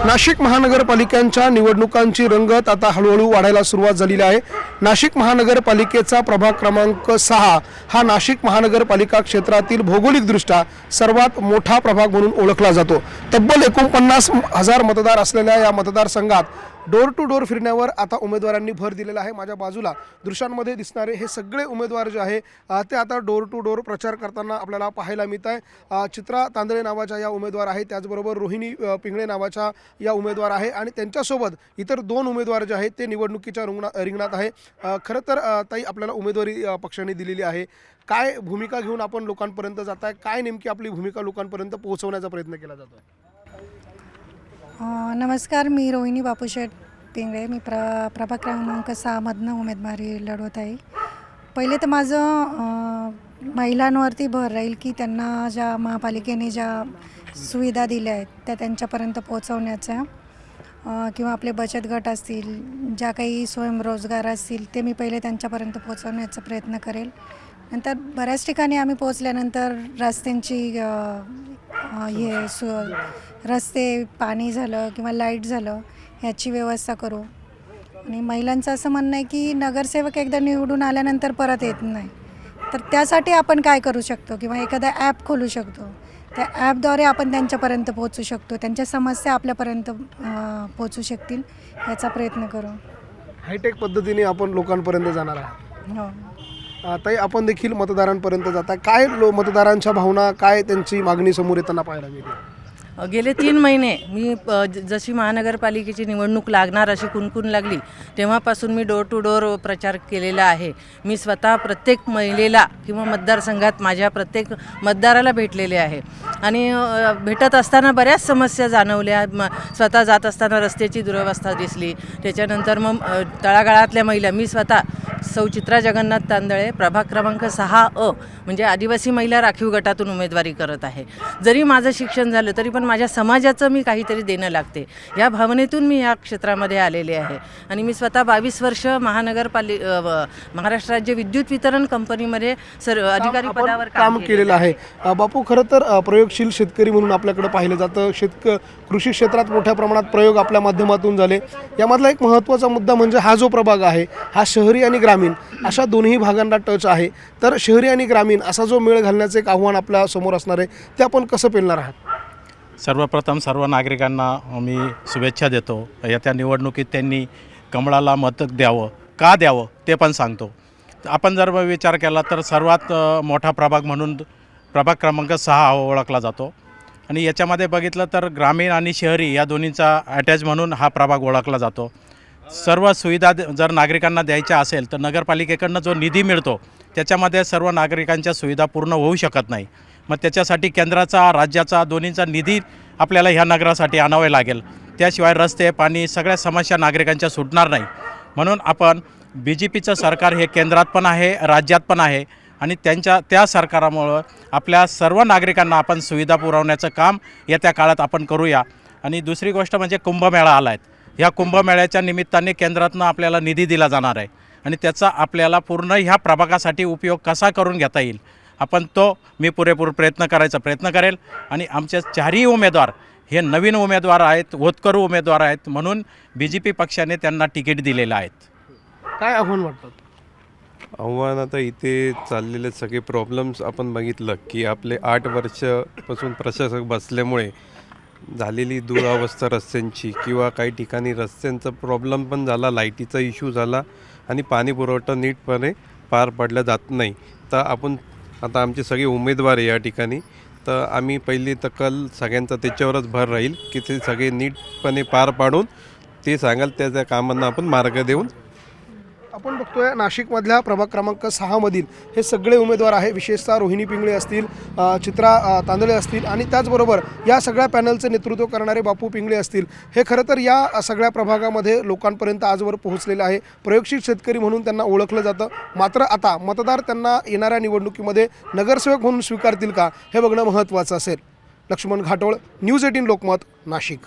नाशिक महानगरपालिकांच्या निवडणुकांची रंगत आता हळूहळू वाढायला सुरुवात झालेली आहे। नाशिक महानगरपालिकेचा प्रभाग क्रमांक 6 हा नाशिक महानगरपालिका क्षेत्रातील भौगोलिकदृष्ट्या सर्वात मोठा प्रभाग म्हणून ओळखला जातो। तब्बल 49,000 मतदार असलेल्या या मतदारसंघात डोर टू डोर फिरण्यावर आता उमेदवारांनी भर दिलेला आहे। माझ्या बाजूला दृश्यांमध्ये दिसणारे हे सगळे उमेदवार जे आहे ते आता डोर टू डोर प्रचार करताना आपल्याला पाहायला मिळत आहे। चित्रा तांदळे नावाच्या या उमेदवार आहेत, त्याचबरोबर रोहिणी पिंगळे नावाच्या या उमेदवार आहे आणि त्यांच्यासोबत इतर 2 उमेदवार जे आहेत ते निवडणुकीच्या रिंगणात आहे। खरं तर ताई आपल्याला उमेदवारी पक्षाने दिलेली आहे, काय भूमिका घेऊन आपण लोकांपर्यंत जाताय, काय नेमकी आपली भूमिका लोकांपर्यंत पोहोचवण्याचा प्रयत्न केला जातो? नमस्कार, मी रोहिणी बापूशेठ पिंगळे, मी प्रभाग क्रमांक 6 मधनं उमेदवारी लढवत आहे। पहिले तर माझं महिलांवरती भर राहील की त्यांना ज्या महापालिकेने ज्या सुविधा दिल्या आहेत त्या त्यांच्यापर्यंत पोहोचवण्याचा, किंवा आपले बचत गट असतील, ज्या काही स्वयंरोजगार असतील ते मी पहिले त्यांच्यापर्यंत पोहोचवण्याचा प्रयत्न करेल। नंतर बऱ्याच ठिकाणी आम्ही पोहोचल्यानंतर रस्त्यांची रस्ते, पाणी झालं किंवा लाईट झालं ह्याची व्यवस्था करू। आणि महिलांचं असं म्हणणं आहे की नगरसेवक एकदा निवडून आल्यानंतर परत येत नाही, तर त्यासाठी आपण काय करू शकतो किंवा एखादा ॲप खोलू शकतो, त्या ॲपद्वारे आपण त्यांच्यापर्यंत पोहोचू शकतो, त्यांच्या समस्या आपल्यापर्यंत पोहोचू शकतील याचा प्रयत्न करू। हायटेक पद्धतीने आपण लोकांपर्यंत जाणार आहात। हो, ताई आपण देखील मतदारांपर्यंत जाता, काय मतदारांच्या भावना, काय त्यांची मागणी समोर येताना पाहायला मिळते? गेले 3 महिने मी जशी महानगरपालिकेची निवडणूक लागणार अशी कुणकुण लागली तेव्हापासून मी डोर टू डोर प्रचार केलेला आहे। मी स्वतः प्रत्येक महिलेला किंवा मतदारसंघात माझ्या प्रत्येक मतदाराला भेटलेले आहे आणि भेटत असताना बऱ्याच समस्या जाणवल्या। स्वतः जात असताना रस्त्याची दुरवस्था दिसली, त्याच्यानंतर मग तळागाळातल्या महिला, मी स्वतः सौ चित्रा जगन्नाथ तांदळे प्रभाग क्रमांक 6A म्हणजे आदिवासी महिला राखीव गटातून उमेदवारी करत आहे। जरी माझं शिक्षण झालं तरी पण माझ्या समाजाचं मी काहीतरी देणं लागते, या भावनेतून मी या क्षेत्रामध्ये आलेले आहे। आणि मी स्वतः 22 वर्ष महाराष्ट्र राज्य विद्युत वितरण कंपनीमध्ये अधिकारी पदावर काम केलेलं आहे। बापू, खरं तर प्रयोगशील शेतकरी म्हणून आपल्याकडे पाहिलं जातं। कृषी क्षेत्रात मोठ्या प्रमाणात प्रयोग आपल्या माध्यमातून झाले। यामधला एक महत्त्वाचा मुद्दा म्हणजे हा जो प्रभाग आहे हा शहरी आणि ग्रामीण अशा दोन्ही भागांना टच आहे। तर शहरी आणि ग्रामीण असा जो मेळ घालण्याचं एक आव्हान आपल्या समोर असणार आहे, ते आपण कसं पेलणार आहात? सर्वप्रथम सर्व नागरिकांना मी शुभेच्छा देतो। येत्या निवडणुकीत त्यांनी कमळाला मत द्यावं, का द्यावं ते पण सांगतो। आपण जर विचार केला तर सर्वात मोठा प्रभाग म्हणून प्रभाग क्रमांक 6 ओळखला जातो आणि याच्यामध्ये बघितलं तर ग्रामीण आणि शहरी या दोन्हीचा अटॅच म्हणून हा प्रभाग ओळखला जातो। सर्व सुविधा जर नागरिकांना द्यायच्या असेल तर नगरपालिकेकडनं जो निधी मिळतो त्याच्यामध्ये सर्व नागरिकांच्या सुविधा पूर्ण होऊ शकत नाही। मग त्याच्यासाठी केंद्राचा, राज्याचा, दोन्हीचा निधी आपल्याला ह्या नगरासाठी आणावे लागेल, त्याशिवाय रस्ते, पाणी सगळ्या समस्या नागरिकांच्या सुटणार नाही। म्हणून आपण BJPचं सरकार हे केंद्रात पण आहे, राज्यात पण आहे आणि त्या सरकारामुळं आपल्या सर्व नागरिकांना आपण सुविधा पुरवण्याचं काम येत्या काळात आपण करूया। आणि दुसरी गोष्ट म्हणजे कुंभमेळा आला आहे, ह्या कुंभमेळ्याच्या निमित्ताने केंद्रातनं आपल्याला निधी दिला जाणार आहे आणि त्याचा आपल्याला पूर्ण ह्या प्रभागासाठी उपयोग कसा करून घेता येईल आपण मी पुरेपूर प्रयत्न करेल। आणि आमचे 4ही उमेदवार हे नवीन उमेदवार आहेत, होतकरू उमेदवार आहेत, म्हणून BJP पक्षाने त्यांना तिकीट दिलेलं आहे। काय आव्हान वाटतं? आव्हान आता इथे चाललेले सगळे प्रॉब्लेम्स आपण बघितलं की आपले 8 वर्षापासून प्रशासक बसल्यामुळे झालेली दुरावस्था रस्त्यांची, किंवा काही ठिकाणी रस्त्यांचा प्रॉब्लेम पण झाला, लाईटीचा इश्यू झाला आणि पाणी पुरवठा नीटपणे पार पडला जात नाही। तर आता आमचे सगळे उमेदवार आहे या ठिकाणी, तर आम्ही पहिली तर कल सगळ्यांचा त्याच्यावरच भर राहील की ते सगळे नीटपणे पार पाडून ते सांगाल त्या कामांना आपण मार्ग देऊन। आपण बघतोय नाशिकमधल्या प्रभाग क्रमांक 6 मधील हे सगळे उमेदवार आहे, विशेषतः रोहिणी पिंगळे असतील, चित्रा तांदळे असतील आणि त्याचबरोबर या सगळ्या पॅनलचं नेतृत्व करणारे बापू पिंगळे असतील। हे खरं तर या सगळ्या प्रभागामध्ये लोकांपर्यंत आजवर पोहोचलेलं आहे। प्रयोगशील शेतकरी म्हणून त्यांना ओळखलं जातं। मात्र आता मतदार त्यांना येणाऱ्या निवडणुकीमध्ये नगरसेवक म्हणून स्वीकारतील का हे बघणं महत्त्वाचं असेल। लक्ष्मण घाटोळ, न्यूज 18 लोकमत, नाशिक।